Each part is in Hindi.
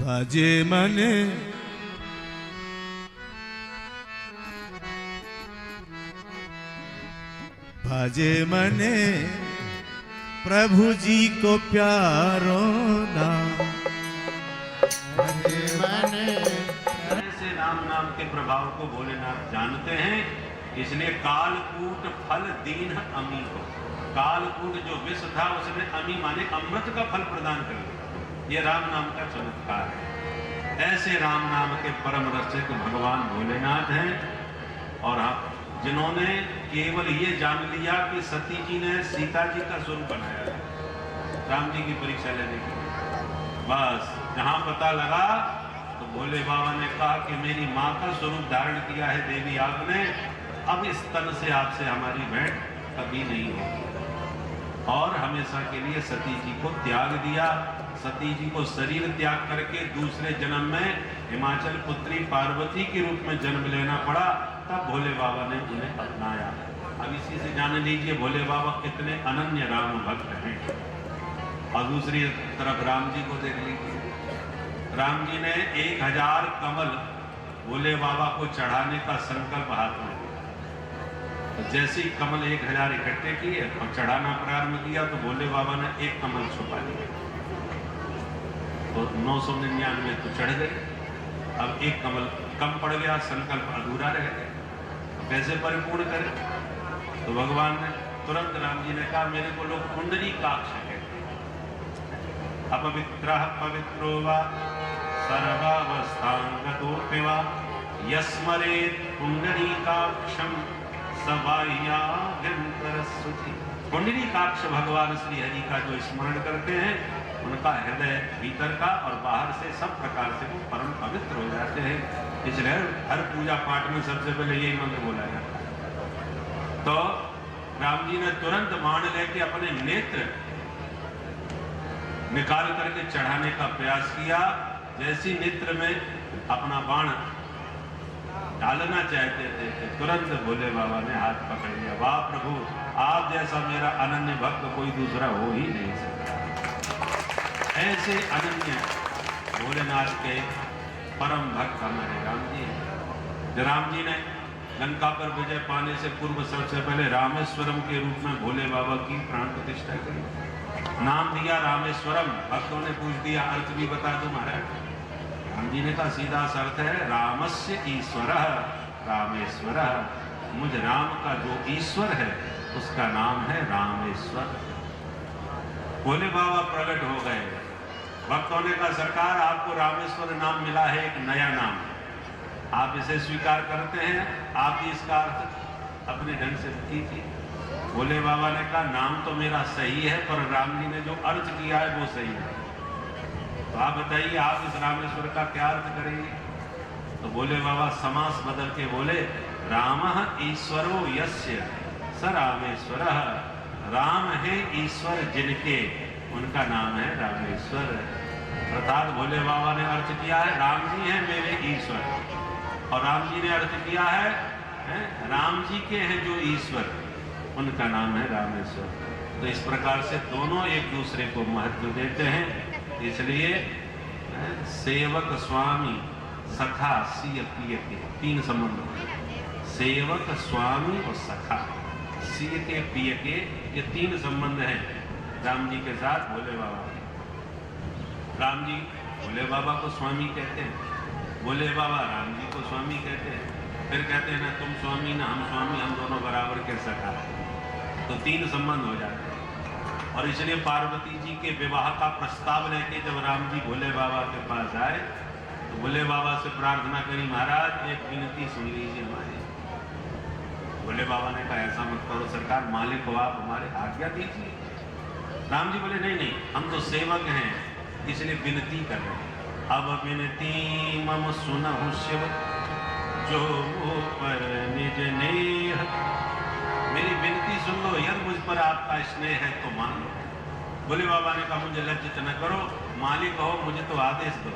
भजे मने भजे मने प्रभु जी को प्यारो नाम। भजे मने से राम नाम के प्रभाव को भोलेनाथ जानते हैं, इसलिए कालकूट फल दीन अमी को, कालकूट जो विष था उसने अमी माने अमृत का फल प्रदान कर दिया। ये राम नाम का चमत्कार है। ऐसे राम नाम के परम रसिक भगवान भोलेनाथ हैं। और आप जिन्होंने केवल ये जान लिया कि सती जी ने सीता जी का स्वरूप बनाया है राम जी की परीक्षा लेने के लिए, बस जहां पता लगा तो भोले बाबा ने कहा कि मेरी माँ का स्वरूप धारण किया है देवी आपने, अब इस तन से आपसे हमारी भेंट कभी नहीं होगी। और हमेशा के लिए सती जी को त्याग दिया। सती जी को शरीर त्याग करके दूसरे जन्म में हिमाचल पुत्री पार्वती के रूप में जन्म लेना पड़ा, तब भोले बाबा ने उन्हें अपनाया। अब इसी से जान लीजिए भोले बाबा कितने अनन्य राम भक्त हैं। और दूसरी तरफ राम जी को देख लीजिए, राम जी ने 1000 कमल भोले बाबा को चढ़ाने का संकल्प हाथ में लिया। तो जैसे ही कमल 1000 इकट्ठे किए और चढ़ाना प्रारंभ किया तो भोले बाबा ने एक कमल छुपा लिया, तो 999 तो चढ़ गए। अब एक कमल कम पड़ गया, संकल्प अधूरा रह गया, कैसे परिपूर्ण करें? तो भगवान ने तुरंत राम जी ने कहा मेरे को लोग कुंडली काक्ष कहते हैं। अपवित्रः पवित्रो वा सर्वावस्थांगतोऽपि वा यस्मरेत् पुंडरीकाक्षं स बाह्याभ्यन्तरस्सुचि। पुंडरीकाक्ष भगवान श्री हरि का जो स्मरण करते हैं उनका हृदय भीतर का और बाहर से सब प्रकार से वो परम पवित्र हो जाते हैं। इसलिए हर पूजा पाठ में सबसे पहले यही मंत्र बोला जाता है। तो राम जी ने तुरंत मान लेके अपने नेत्र निकाल करके चढ़ाने का प्रयास किया। जैसी नेत्र में अपना बाण डालना चाहते थे तुरंत भोले बाबा ने हाथ पकड़ लिया। वाह प्रभु, आप जैसा मेरा अनन्य भक्त कोई दूसरा हो ही नहीं सकता। ऐसे अनन्य भोलेनाथ के परम भक्त हमारे राम जी हैं। राम जी ने लंका पर विजय पाने से पूर्व सबसे पहले रामेश्वरम के रूप में भोले बाबा की प्राण प्रतिष्ठा करी, नाम दिया रामेश्वरम। भक्तों ने पूछ दिया अर्थ भी बता दो महाराज। राम जी ने कहा सीधा सा अर्थ है रामस्य ईश्वरः रामेश्वरः, मुझ राम का जो ईश्वर है उसका नाम है रामेश्वर। भोले बाबा प्रकट हो गए। भक्तों ने कहा सरकार आपको रामेश्वर नाम मिला है, एक नया नाम, आप इसे स्वीकार करते हैं? आप भी इसका अर्थ अपने ढंग से कीजिए। भोले बाबा ने कहा नाम तो मेरा सही है पर राम जी ने जो अर्थ किया है वो सही है, तो आप बताइए आप इस रामेश्वर का क्या अर्थ करेंगे? तो भोले बाबा समास बदल के बोले रामः ईश्वरो यस्य स रामेश्वरः। राम है ईश्वर जिनके, उनका नाम है रामेश्वर। अर्थात भोले बाबा ने अर्थ किया है राम जी हैं मेरे ईश्वर, और राम जी ने अर्थ किया है राम जी के हैं जो ईश्वर, उनका नाम है रामेश्वर। तो इस प्रकार से दोनों एक दूसरे को महत्व देते हैं। इसलिए सेवक स्वामी सखा सिय पिय के तीन संबंध, सेवक स्वामी और सखा सिय के पिय के, ये तीन संबंध हैं राम जी के साथ भोले बाबा के। राम जी भोले बाबा को स्वामी कहते हैं, भोले बाबा राम जी को स्वामी कहते हैं। फिर कहते हैं ना तुम स्वामी ना हम स्वामी, हम दोनों बराबर के सखा। तो तीन संबंध हो जाते हैं। और इसलिए पार्वती जी के विवाह का प्रस्ताव लेके जब राम जी भोले बाबा के पास आए तो भोले बाबा से प्रार्थना करी महाराज एक विनती सुन लीजिए हमारी। भोले बाबा ने कहा ऐसा मत करो सरकार, मालिक हो आप, हमारे आज्ञा दीजिए। राम जी बोले नहीं नहीं हम तो सेवक हैं इसलिए विनती कर रहे हैं। अब विनती मम सुनहु शिव जो पर निज नेह, मेरी विनती सुन लो, यदि मुझ पर आपका स्नेह है तो मान लो। भोले बाबा ने कहा मुझे लज्जित न करो, मालिक हो मुझे तो आदेश दो।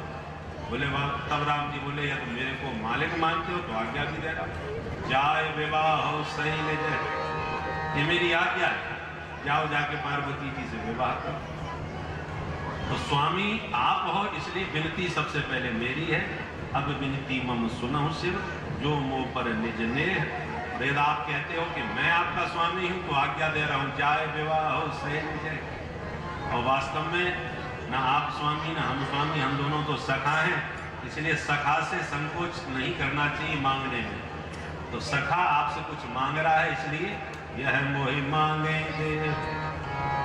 बोले बाबा, तब राम जी बोले यदि मेरे को मालिक मानते हो तो आज्ञा भी दे रहा, जाए विवाह हो सही ले जाए, ये मेरी आज्ञा है, जाओ जाके पार्वती जी से विवाह करो। तो स्वामी आप हो, इसलिए विनती सबसे पहले मेरी है। अब विनती मम सुनहु शिव, जो मुँह पर निज नेह। वेद आप कहते हो कि मैं आपका स्वामी हूँ, तो आज्ञा दे रहा हूँ, जाए विवाह हो से जय। और वास्तव में ना आप स्वामी ना हम स्वामी, हम दोनों तो सखा हैं। इसलिए सखा से संकोच नहीं करना चाहिए मांगने में। तो सखा आपसे कुछ मांग रहा है, इसलिए यह मोहि मांगे दे।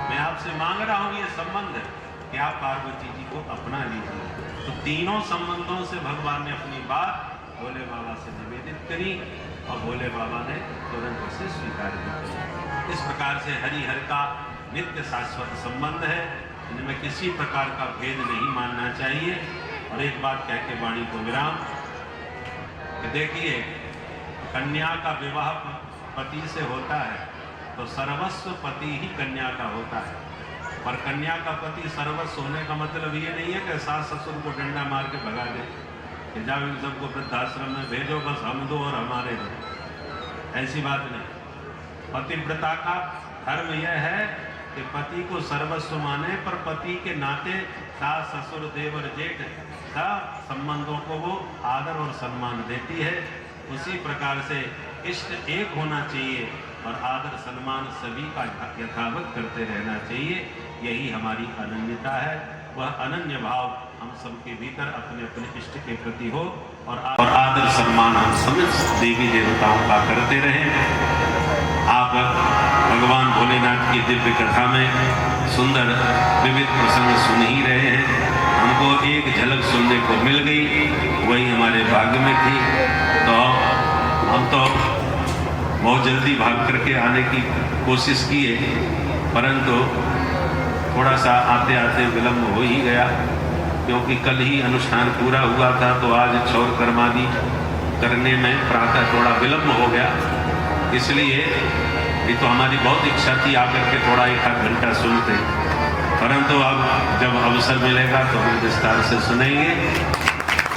मैं आपसे मांग रहा हूँ, ये संबंध है कि आप पार्वती जी को अपना लीजिए। तो तीनों संबंधों से भगवान ने अपनी बात भोले बाबा से निवेदित करी और भोले बाबा ने तुरंत उसे स्वीकार किया। इस प्रकार से हरिहर का नित्य शाश्वत संबंध है, इनमें किसी प्रकार का भेद नहीं मानना चाहिए। और एक बात कह के वाणी को विराम कि देखिए, कन्या का विवाह पति से होता है तो सर्वस्व पति ही कन्या का होता है। पर कन्या का पति सर्वस्व होने का मतलब ये नहीं है कि सास ससुर को डंडा मार के भगा दे कि जाओ इन सबको वृद्धाश्रम में भेजो, बस हम दो और हमारे दो। ऐसी बात नहीं। पतिव्रता का धर्म यह है कि पति को सर्वस्व माने, पर पति के नाते सास ससुर देवर जेठ का संबंधों को वो आदर और सम्मान देती है। उसी प्रकार से इष्ट एक होना चाहिए और आदर सम्मान सभी का यथावत करते रहना चाहिए। यही हमारी अनन्यता है। वह अनन्य भाव हम सबके भीतर अपने अपने इष्ट के प्रति हो और आदर सम्मान हम समस्त देवी देवताओं का करते रहें। आप भगवान भोलेनाथ की दिव्य कथा में सुंदर विविध प्रसंग सुन ही रहे हैं। हमको एक झलक सुनने को मिल गई, वही हमारे भाग्य में थी। तो हम तो बहुत जल्दी भाग करके आने की कोशिश किए, परंतु थोड़ा सा आते आते विलम्ब हो ही गया, क्योंकि कल ही अनुष्ठान पूरा हुआ था। तो आज क्षौर कर्मादि करने में प्रातः थोड़ा विलम्ब हो गया। इसलिए ये तो हमारी बहुत इच्छा थी आकर के थोड़ा एक आध घंटा सुनते, परंतु अब जब अवसर मिलेगा तो हम विस्तार से सुनेंगे।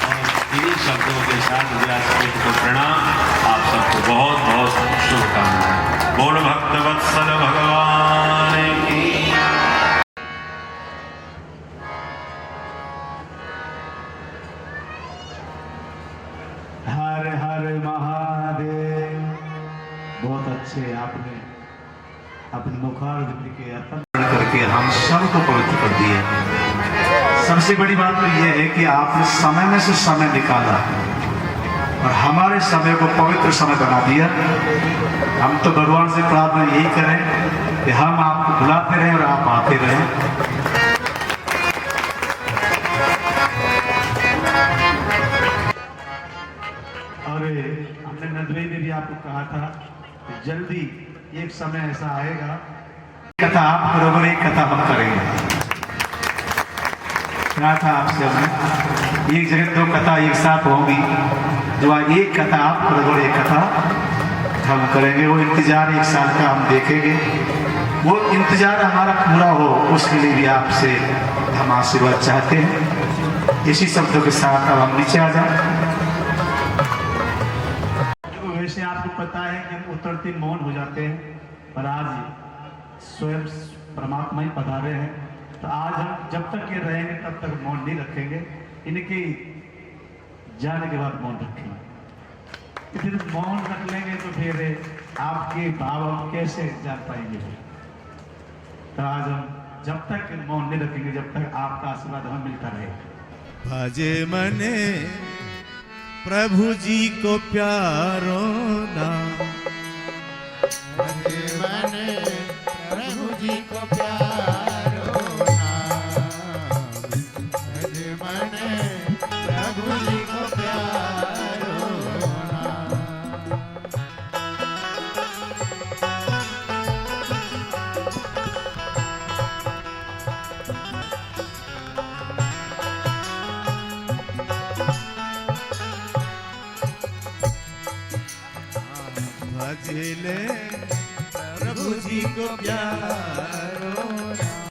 और इन्हीं शब्दों के साथ व्यासपीठ को प्रणाम। आप सबको बहुत बहुत शुभकामनाएं। बोल भक्तवत्सल भगवान की। हर हर महादेव। बहुत अच्छे आपने अपने मुखारविंद के अर्पण करके हम सबको पवित्र कर दिए। सबसे बड़ी बात तो यह है कि आपने समय में से समय निकाला और हमारे समय को पवित्र समय बना दिया। हम तो भगवान से प्रार्थना यही करें कि हम आपको बुलाते रहें और आप आते रहें। और हमने नदवे में भी आपको कहा था कि जल्दी एक समय ऐसा आएगा, कथा आप बरोबर एक कथा हम करेंगे। कहा था आपसे हमने एक जगह दो कथा एक साथ होंगी, जो एक कथा आप बरोबर एक कथा हम करेंगे। वो इंतजार एक साल का हम देखेंगे। वो इंतजार हमारा पूरा हो, उसके लिए भी आपसे हम आशीर्वाद चाहते हैं। इसी शब्दों के साथ अब हम नीचे आ जाए। वैसे आपको पता है कि हम उत्तरती मौन हो जाते हैं, पर आज स्वयं परमात्मा ही पधारे हैं। तो आज हम जब तक ये रहेंगे तब तक मौन नहीं रखेंगे। इनके जाने के बाद मौन रखेंगे। फिर मौन रख लेंगे तो फिर आपके भाव हम कैसे जान पाएंगे। तो आज हम जब तक मौन नहीं रखेंगे जब तक आपका आशीर्वाद हमें मिलता रहेगा। भजे मने प्रभु जी को प्यारो नाम। भजे मने प्रभु जी को प्यारो नाम। भजे मने प्रभु जी को प्यारो नाम। भजले प्रभु जी को प्यारो